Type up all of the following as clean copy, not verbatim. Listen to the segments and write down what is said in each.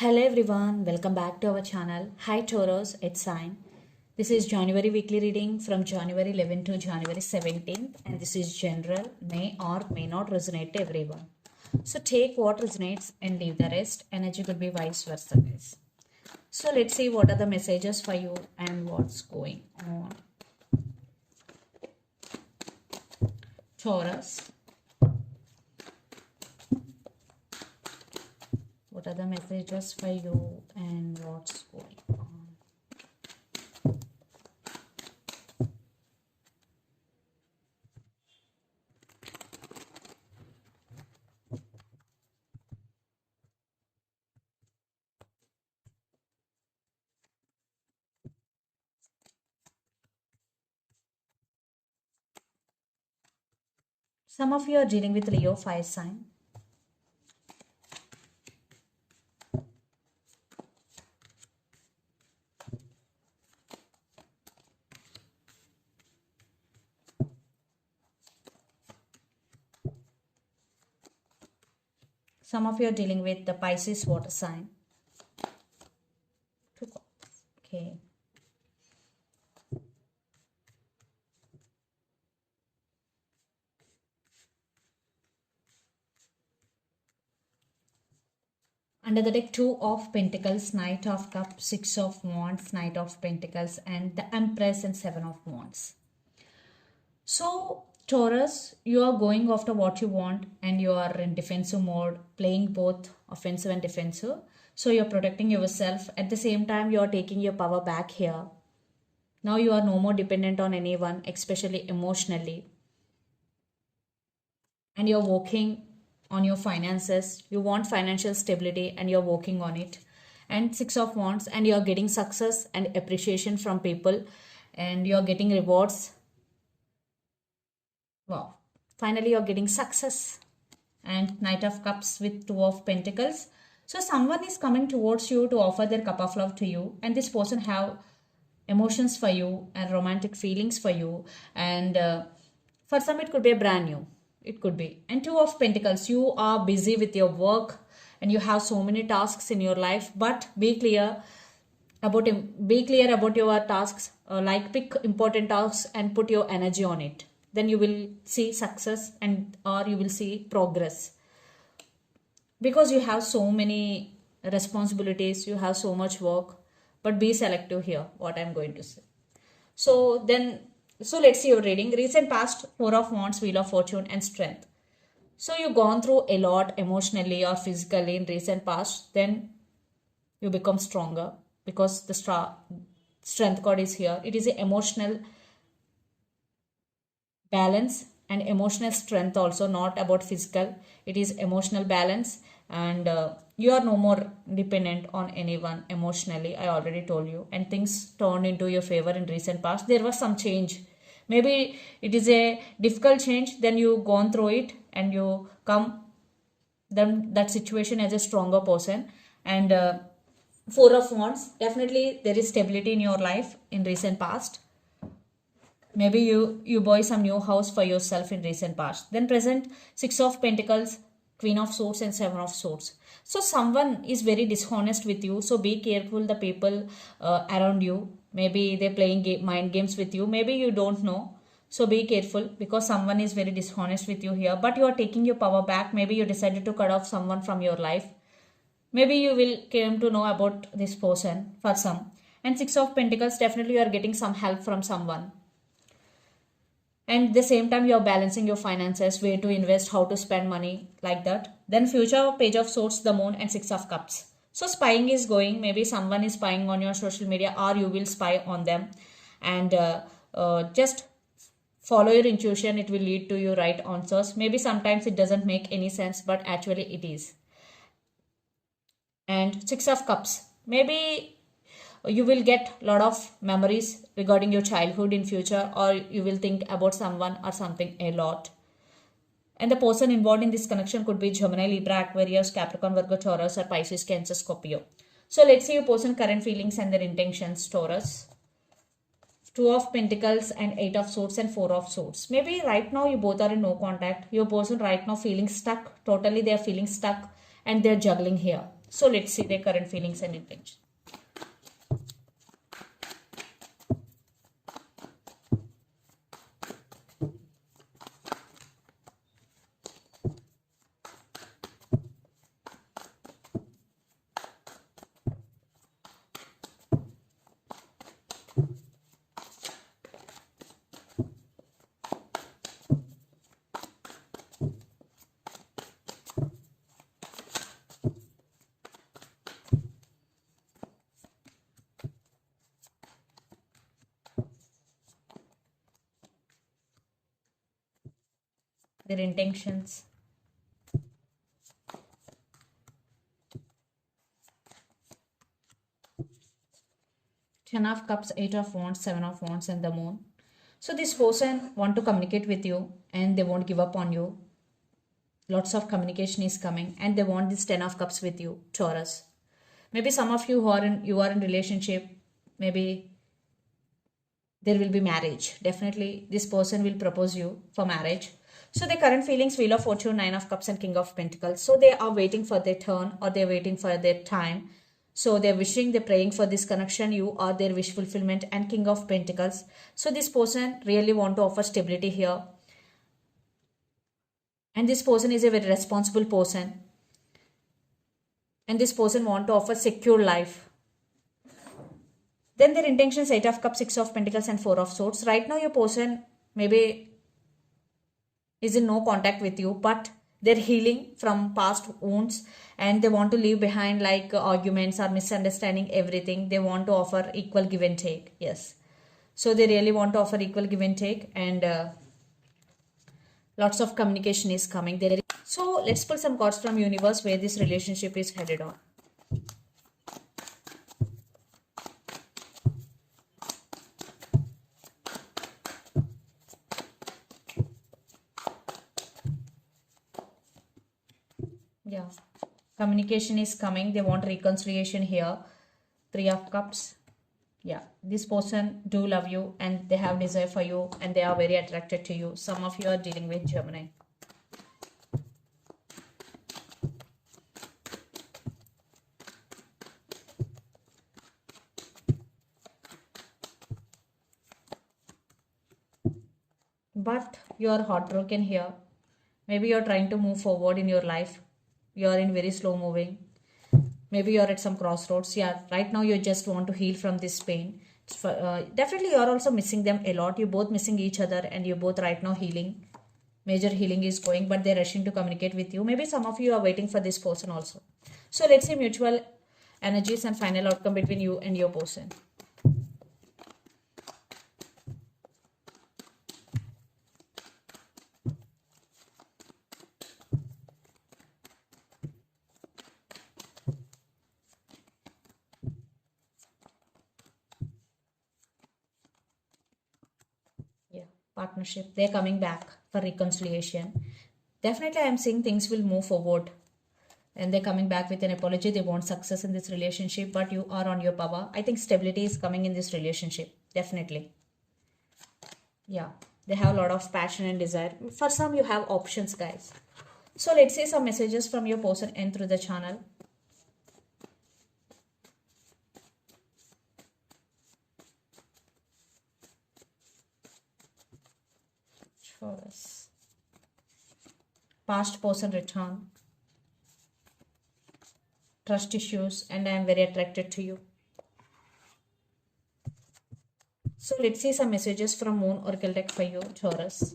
Hello everyone, welcome back to our channel. Hi Taurus, it's Sign. This is January weekly reading from January 11 to January 17th, and this is general, may or may not resonate to everyone. So take what resonates and leave the rest. Energy could be vice versa, guys. So let's see what are the messages for you and what's going on. Taurus, what are the messages for you and what's going on? Some of you are dealing with Leo fire sign. Some of you are dealing with the Pisces water sign. Okay. Under the deck, Two of Pentacles, Knight of Cups, Six of Wands, Knight of Pentacles, and the Empress and Seven of Wands. So, Taurus, you are going after what you want and you are in defensive mode, playing both offensive and defensive. So, you're protecting yourself. At the same time, you are taking your power back here. Now, you are no more dependent on anyone, especially emotionally. And you're working on your finances. You want financial stability and you're working on it. And Six of Wands, and you're getting success and appreciation from people and you're getting rewards. Wow. Finally, you're getting success. And Knight of Cups with Two of Pentacles. So someone is coming towards you to offer their cup of love to you, and this person have emotions for you and romantic feelings for you, and for some it could be a brand new. It could be. And Two of Pentacles, you are busy with your work and you have so many tasks in your life, but be clear about your tasks. Like pick important tasks and put your energy on it. Then you will see success and or you will see progress. Because you have so many responsibilities, you have so much work, but be selective here, what I'm going to say. So let's see your reading. Recent past, Four of Wands, Wheel of Fortune, and Strength. So you've gone through a lot emotionally or physically in recent past. Then you become stronger because the strength card is here. It is an emotional balance and emotional strength also, not about physical. It is emotional balance, and you are no more dependent on anyone emotionally. I already told you, and things turned into your favor in recent past. There was some change. Maybe it is a difficult change, then you gone through it and you come then that situation as a stronger person. And Four of Wands, definitely there is stability in your life in recent past. Maybe you buy some new house for yourself in recent past. Then present, Six of Pentacles, Queen of Swords, and Seven of Swords. So someone is very dishonest with you, so be careful the people around you. Maybe they're playing mind games with you, maybe you don't know. So be careful because someone is very dishonest with you here, but you are taking your power back. Maybe you decided to cut off someone from your life. Maybe you will came to know about this person for some. And Six of Pentacles, definitely you are getting some help from someone. And at the same time you're balancing your finances, where to invest, how to spend money, like that. Then future, Page of Swords, the Moon, and Six of Cups. So spying is going. Maybe someone is spying on your social media or you will spy on them. And just follow your intuition. It will lead to your right answers. Maybe sometimes it doesn't make any sense, but actually it is. And Six of Cups, maybe you will get a lot of memories regarding your childhood in future, or you will think about someone or something a lot. And the person involved in this connection could be Gemini, Libra, Aquarius, Capricorn, Virgo, Taurus, or Pisces, Cancer, Scorpio. So let's see your person current feelings and their intentions. Taurus, Two of Pentacles, and Eight of Swords, and Four of Swords. Maybe right now you both are in no contact. Your person right now feeling stuck. Totally they are feeling stuck and they're juggling here. So let's see their current feelings and intention. Their intentions. Ten of Cups, Eight of Wands, Seven of Wands, and the Moon. So this person want to communicate with you and they won't give up on you. Lots of communication is coming and they want this Ten of Cups with you, Taurus. Maybe some of you who are in relationship, maybe there will be marriage. Definitely this person will propose you for marriage. So the current feelings, Wheel of Fortune, Nine of Cups, and King of Pentacles. So they are waiting for their turn or they're waiting for their time. So they're wishing, they're praying for this connection. You are their wish fulfillment, and King of Pentacles. So this person really want to offer stability here. And this person is a very responsible person. And this person want to offer secure life. Then their intentions, Eight of Cups, Six of Pentacles, and Four of Swords. Right now your person maybe is in no contact with you, but they're healing from past wounds and they want to leave behind like arguments or misunderstanding everything. They want to offer equal give and take. Yes. So they really want to offer equal give and take, and lots of communication is coming. So let's pull some cards from universe where this relationship is headed on. Yeah, communication is coming. They want reconciliation here. Three of Cups. Yeah, this person do love you and they have desire for you and they are very attracted to you. Some of you are dealing with Gemini. But you are heartbroken here. Maybe you're trying to move forward in your life. You're in very slow moving. Maybe you're at some crossroads. Yeah, right now you just want to heal from this pain. Definitely you're also missing them a lot. You're both missing each other and you're both right now healing. Major healing is going, but they're rushing to communicate with you. Maybe some of you are waiting for this person also. So let's see mutual energies and final outcome between you and your person. Yeah, partnership. They're coming back for reconciliation. Definitely, I am seeing things will move forward. And they're coming back with an apology. They want success in this relationship, but you are on your power. I think stability is coming in this relationship. Definitely. Yeah, they have a lot of passion and desire. For some, you have options, guys. So let's see some messages from your person and through the channel. Taurus. Past person return. Trust issues, and I am very attracted to you. So let's see some messages from Moon Oracle deck for you, Taurus.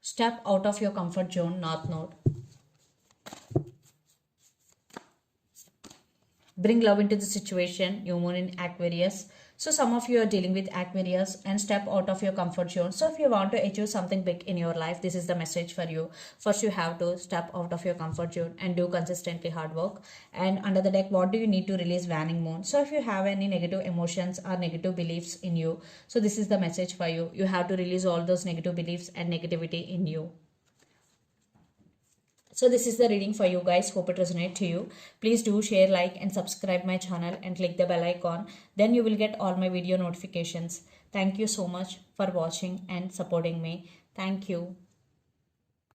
Step out of your comfort zone, North Node. Bring love into the situation, new moon in Aquarius. So some of you are dealing with Aquarius, and step out of your comfort zone. So if you want to achieve something big in your life, this is the message for you. First, you have to step out of your comfort zone and do consistently hard work. And under the deck, what do you need to release? Waning moon. So if you have any negative emotions or negative beliefs in you, so this is the message for you. You have to release all those negative beliefs and negativity in you. So this is the reading for you guys. Hope it resonates to you. Please do share, like and subscribe my channel and click the bell icon. Then you will get all my video notifications. Thank you so much for watching and supporting me. Thank you.